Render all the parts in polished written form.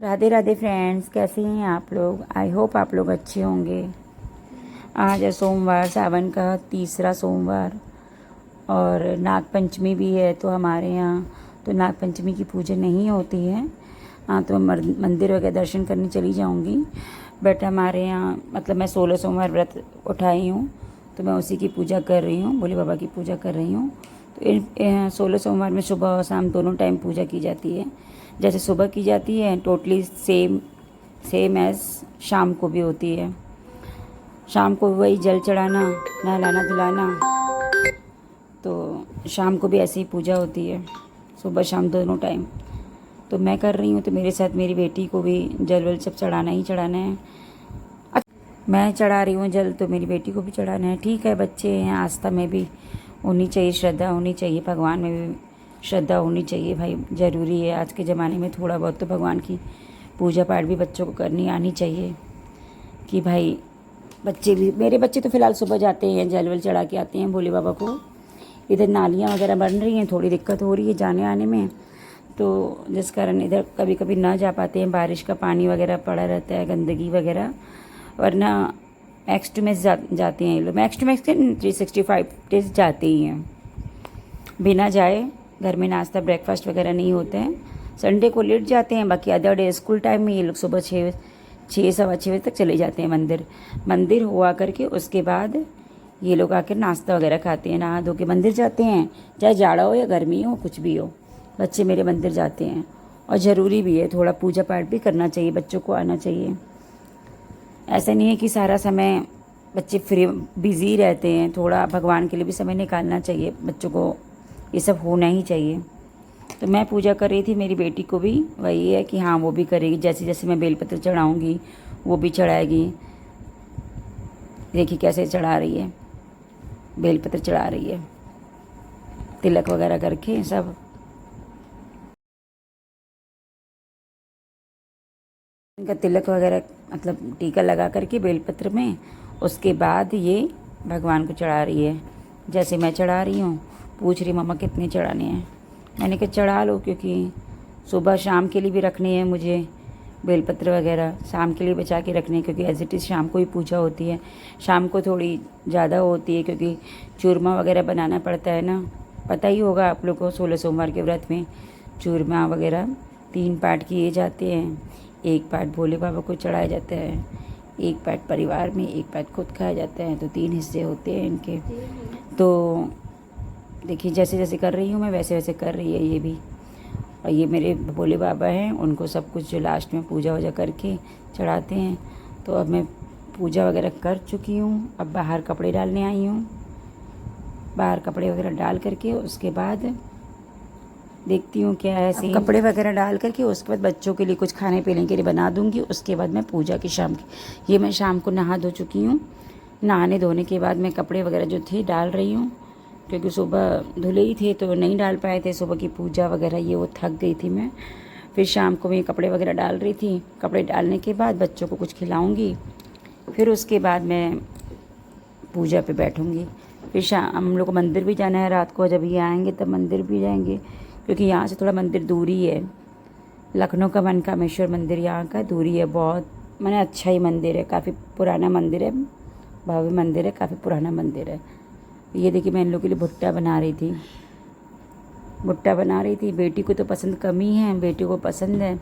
Radhe Radhe friends, कैसे हैं आप लोग। आई होप आप लोग अच्छे होंगे। आज है सोमवार, सावन का तीसरा सोमवार और नाग पंचमी भी है। तो हमारे यहाँ तो नाग पंचमी की पूजा नहीं होती है। हाँ, तो मैं मंदिर वगैरह दर्शन करने चली जाऊँगी। बट हमारे यहाँ मतलब मैं 16 सोमवार व्रत उठाई हूँ, तो मैं उसी की पूजा कर रही हूँ, भोले बाबा की पूजा कर रही हूँ। तो इन 16 सोमवार में सुबह और शाम दोनों टाइम पूजा की जाती है। जैसे सुबह की जाती है टोटली सेम एज शाम को भी होती है। शाम को वही जल चढ़ाना, नहलाना धुलाना, तो शाम को भी ऐसी ही पूजा होती है, सुबह शाम दोनों टाइम। तो मैं कर रही हूँ, तो मेरे साथ मेरी बेटी को भी जल वल सब चढ़ाना ही चढ़ाना है। मैं चढ़ा रही हूँ जल, तो मेरी बेटी को भी चढ़ाना है। ठीक है, बच्चे हैं, आस्था में भी होनी चाहिए, श्रद्धा होनी चाहिए, भगवान में भी श्रद्धा होनी चाहिए भाई, ज़रूरी है। आज के ज़माने में थोड़ा बहुत तो भगवान की पूजा पाठ भी बच्चों को करनी आनी चाहिए कि भाई बच्चे भी। मेरे बच्चे तो फ़िलहाल सुबह जाते हैं, जल वल चढ़ा के आते हैं भोले बाबा को। इधर नालियाँ वगैरह बन रही हैं, थोड़ी दिक्कत हो रही है जाने आने में, तो जिस कारण इधर कभी कभी ना जा पाते हैं। बारिश का पानी वगैरह पड़ा रहता है, गंदगी वगैरह, वरना मैक्स टू मैक्स जाते हैं ये लोग। मैक्स टू मैक्स 365 डेज जाते ही हैं बिना जाए। घर में नाश्ता ब्रेकफास्ट वगैरह नहीं होते हैं। संडे को लेट जाते हैं, बाकी अदर डे स्कूल टाइम में ये लोग सुबह 6 सवा 6 बजे तक चले जाते हैं मंदिर हुआ करके। उसके बाद ये लोग आकर नाश्ता वगैरह खाते हैं, नहा धो के मंदिर जाते हैं। चाहे जाड़ा हो या गर्मी हो, कुछ भी हो, बच्चे मेरे मंदिर जाते हैं। और ज़रूरी भी है, थोड़ा पूजा पाठ भी करना चाहिए, बच्चों को आना चाहिए। ऐसा नहीं है कि सारा समय बच्चे फ्री बिज़ी रहते हैं, थोड़ा भगवान के लिए भी समय निकालना चाहिए बच्चों को, ये सब होना ही चाहिए। तो मैं पूजा कर रही थी, मेरी बेटी को भी वही है कि हाँ वो भी करेगी। जैसे जैसे मैं बेलपत्र चढ़ाऊँगी वो भी चढ़ाएगी। देखिए कैसे चढ़ा रही है, बेलपत्र चढ़ा रही है, तिलक वगैरह करके सब। इनका तिलक वगैरह मतलब टीका लगा करके बेलपत्र में, उसके बाद ये भगवान को चढ़ा रही है। जैसे मैं चढ़ा रही हूँ, पूछ रही मम्मा कितने चढ़ाने हैं। मैंने कहा चढ़ा लो, क्योंकि सुबह शाम के लिए भी रखने हैं मुझे बेलपत्र वगैरह, शाम के लिए बचा के रखने हैं, क्योंकि एज इट इज़ शाम को ही पूजा होती है। शाम को थोड़ी ज़्यादा होती है, क्योंकि चूरमा वगैरह बनाना पड़ता है ना, पता ही होगा आप लोग को। 16 सोमवार के व्रत में चूरमा वगैरह 3 पार्ट किए जाते हैं। एक पार्ट भोले बाबा को चढ़ाया जाता है, एक पार्ट परिवार में, एक पार्ट खुद खाया जाता है। तो 3 हिस्से होते हैं इनके। तो देखिए जैसे जैसे कर रही हूँ मैं, वैसे वैसे कर रही है ये भी। और ये मेरे भोले बाबा हैं, उनको सब कुछ जो लास्ट में पूजा वूजा करके चढ़ाते हैं। तो अब मैं पूजा वगैरह कर चुकी हूँ, अब बाहर कपड़े डालने आई हूँ। बाहर कपड़े वगैरह डाल करके उसके बाद देखती हूँ क्या है सीन। कपड़े वगैरह डाल करके उसके बाद बच्चों के लिए कुछ खाने पीने के लिए बना दूँगी। उसके बाद मैं पूजा की शाम की, ये मैं शाम को नहा धो चुकी हूँ। नहाने धोने के बाद मैं कपड़े वगैरह जो थे डाल रही हूँ, क्योंकि सुबह धुले ही थे तो नहीं डाल पाए थे। सुबह की पूजा वगैरह ये वो थक गई थी मैं। फिर शाम को मैं कपड़े वगैरह डाल रही थी। कपड़े डालने के बाद बच्चों को कुछ खिलाऊँगी, फिर उसके बाद मैं पूजा पे बैठूँगी। फिर शाम हम लोग को मंदिर भी जाना है रात को, जब ये आएंगे तब मंदिर भी जाएंगे, क्योंकि यहाँ से थोड़ा मंदिर दूरी है। लखनऊ का मनकामेश्वर मंदिर यहाँ का दूरी है बहुत, माने अच्छा ही मंदिर है, काफ़ी पुराना मंदिर है, भव्य मंदिर है, काफ़ी पुराना मंदिर है। ये देखिए मैं इन लोगों के लिए भुट्टा बना रही थी। बेटी को तो पसंद कम ही है, बेटी को पसंद है,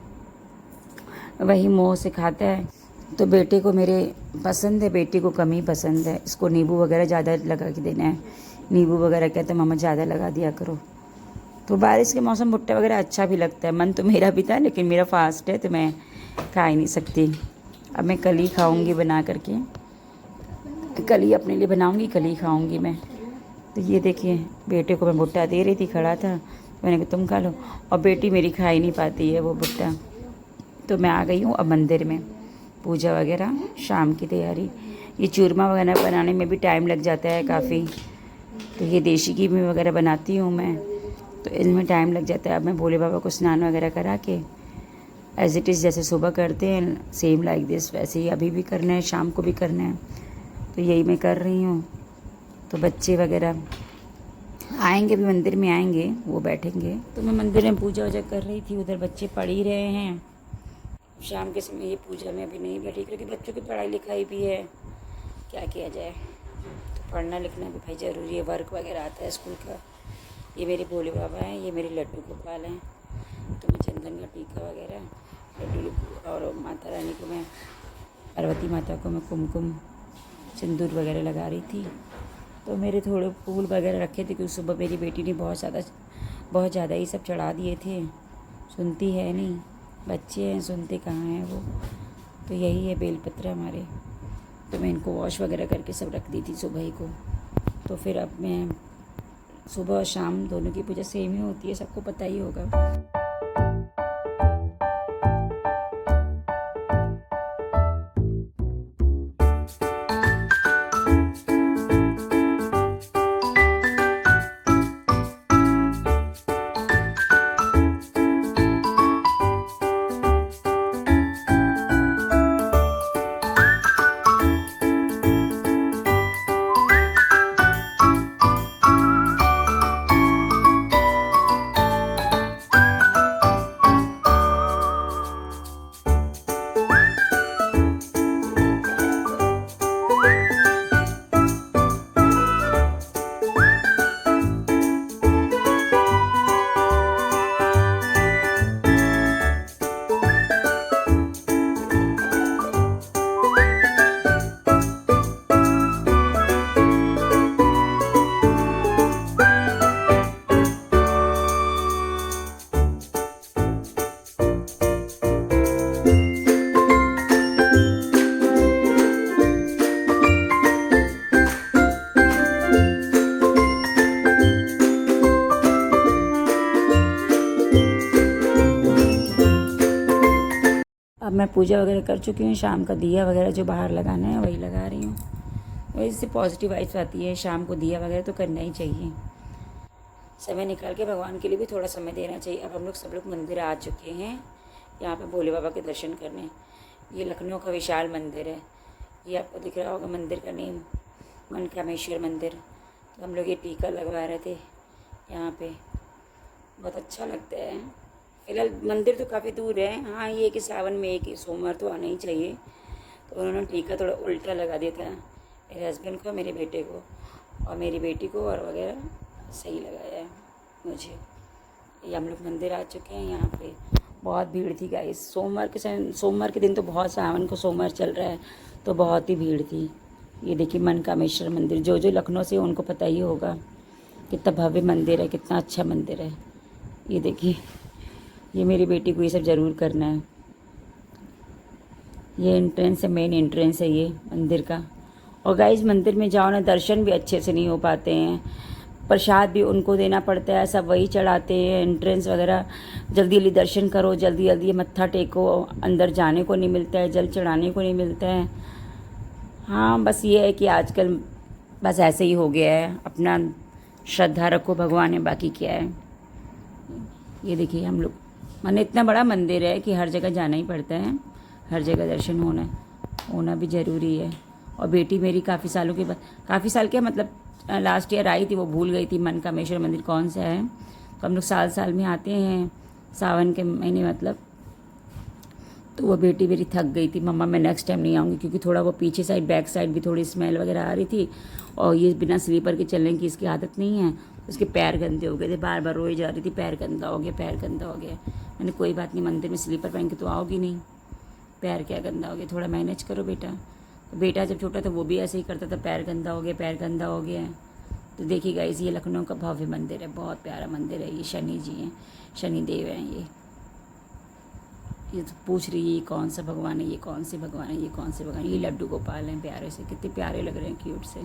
वही मोह से खाता है। तो बेटे को मेरे पसंद है, बेटी को कम ही पसंद है। इसको नींबू वगैरह ज़्यादा लगा के देना है, नींबू वगैरह कहते हैं मम्मा ज़्यादा लगा दिया करो। तो बारिश के मौसम भुट्टा वगैरह अच्छा भी लगता है। मन तो मेरा भी था, लेकिन मेरा फास्ट है तो मैं खा ही नहीं सकती। अब मैं कल ही खाऊँगी बना करके, कल ही अपने लिए बनाऊँगी, कल ही खाऊँगी मैं। तो ये देखिए बेटे को मैं भुट्टा दे रही थी, खड़ा था, तो मैंने कहा तुम खा लो। और बेटी मेरी खा ही नहीं पाती है वो भुट्टा। तो मैं आ गई हूँ अब मंदिर में, पूजा वगैरह शाम की तैयारी। ये चूरमा वगैरह बनाने में भी टाइम लग जाता है काफ़ी। तो ये देसी घी में वगैरह बनाती हूँ मैं, तो इनमें टाइम लग जाता है। अब मैं भोले बाबा को स्नान वगैरह करा के एज इट इज़ जैसे सुबह करते हैं सेम लाइक दिस, वैसे ही अभी भी करना है, शाम को भी करना है। तो यही मैं कर रही हूँ। तो बच्चे वगैरह आएंगे भी, मंदिर में आएंगे, वो बैठेंगे। तो मैं मंदिर में पूजा वूजा कर रही थी, उधर बच्चे पढ़ ही रहे हैं। शाम के समय ये पूजा में अभी नहीं बैठी क्योंकि बच्चों की पढ़ाई लिखाई भी है, क्या किया जाए। तो पढ़ना लिखना भी भाई ज़रूरी है, वर्क वगैरह आता है स्कूल का। ये मेरे भोले बाबा हैं, ये मेरे लड्डू गोपाल हैं। तो मैं चंदन का टीका वगैरह लड्डू और माता रानी को मैं, पार्वती माता को मैं कुमकुम सिंदूर वगैरह लगा रही थी। तो मेरे थोड़े फूल वगैरह रखे थे क्योंकि सुबह मेरी बेटी ने बहुत ज़्यादा ही सब चढ़ा दिए थे। सुनती है नहीं, बच्चे हैं, सुनते कहाँ हैं वो। तो यही है बेलपत्र हमारे। तो मैं इनको वॉश वगैरह करके सब रख दी थी सुबह ही को। तो फिर अब मैं सुबह और शाम दोनों की पूजा सेम ही होती है, सबको पता ही होगा। अब मैं पूजा वगैरह कर चुकी हूँ। शाम का दिया वगैरह जो बाहर लगाना है वही लगा रही हूँ। वही से पॉजिटिव वाइब्स आती है। शाम को दिया वगैरह तो करना ही चाहिए। समय निकाल के भगवान के लिए भी थोड़ा समय देना चाहिए। अब हम लोग सब लोग मंदिर आ चुके हैं यहाँ पे भोले बाबा के दर्शन करने। ये लखनऊ का विशाल मंदिर है। ये आपको दिख रहा होगा मंदिर का नेम, मनकामेश्वर मंदिर। तो हम लोग ये टीका लगवा रहे थे यहाँ पे, बहुत अच्छा लगता है। फिलहाल मंदिर तो काफ़ी दूर है। हाँ, ये कि सावन में एक सोमवार तो आना ही चाहिए। तो उन्होंने टीका थोड़ा उल्टा लगा दिया था मेरे हस्बैंड को, मेरे बेटे को और मेरी बेटी को, और वगैरह सही लगाया है मुझे। ये हम लोग मंदिर आ चुके हैं। यहाँ पे बहुत भीड़ थी गाइस। सोमवार के दिन तो बहुत, सावन को सोमवार चल रहा है तो बहुत ही भीड़ थी। ये देखिए मनकामेश्वर मंदिर, जो लखनऊ से उनको पता ही होगा कितना भव्य मंदिर है, कितना अच्छा मंदिर है। ये देखिए, ये मेरी बेटी को ये सब ज़रूर करना है। ये एंट्रेंस है, मेन एंट्रेंस है ये मंदिर का। और गाइस मंदिर में जाओ ना, दर्शन भी अच्छे से नहीं हो पाते हैं। प्रसाद भी उनको देना पड़ता है, सब वही चढ़ाते हैं। एंट्रेंस वगैरह जल्दी जल्दी दर्शन करो, जल्दी जल्दी मत्था टेको, अंदर जाने को नहीं मिलता है, जल चढ़ाने को नहीं मिलता है। हाँ, बस ये है कि आजकल बस ऐसे ही हो गया है। अपना श्रद्धा रखो भगवान में, बाकी क्या है। ये देखिए हम लोग, माने इतना बड़ा मंदिर है कि हर जगह जाना ही पड़ता है, हर जगह दर्शन होना भी ज़रूरी है। और बेटी मेरी काफ़ी सालों के बाद, काफ़ी साल क्या मतलब लास्ट ईयर आई थी, वो भूल गई थी मनकामेश्वर मंदिर कौन सा है। तो हम लोग साल साल में आते हैं सावन के महीने मतलब। तो वो बेटी मेरी थक गई थी, मम्मा मैं नेक्स्ट टाइम नहीं आऊँगी, क्योंकि थोड़ा वो पीछे साइड बैक साइड भी थोड़ी स्मेल वगैरह आ रही थी। और ये बिना स्लीपर के चलने की इसकी आदत नहीं है। उसके पैर गंदे हो गए थे, बार बार रोई जा रही थी, पैर गंदा हो गया, पैर गंदा हो गया। मैंने कोई बात नहीं, मंदिर में स्लीपर पहन के तो आओगी नहीं, पैर क्या गंदा हो गया, थोड़ा मैनेज करो बेटा। तो बेटा जब छोटा था वो भी ऐसे ही करता था, पैर गंदा हो गया, पैर गंदा हो गया। तो देखिए गाइस, ये लखनऊ का भव्य मंदिर है, बहुत प्यारा मंदिर है। ये शनि जी हैं, शनि देव हैं ये तो पूछ रही है ये कौन सा भगवान है, ये कौन से भगवान है, ये कौन से भगवान है। ये लड्डू गोपाल हैं, प्यारे से, कितने प्यारे लग रहे हैं, क्यूट से।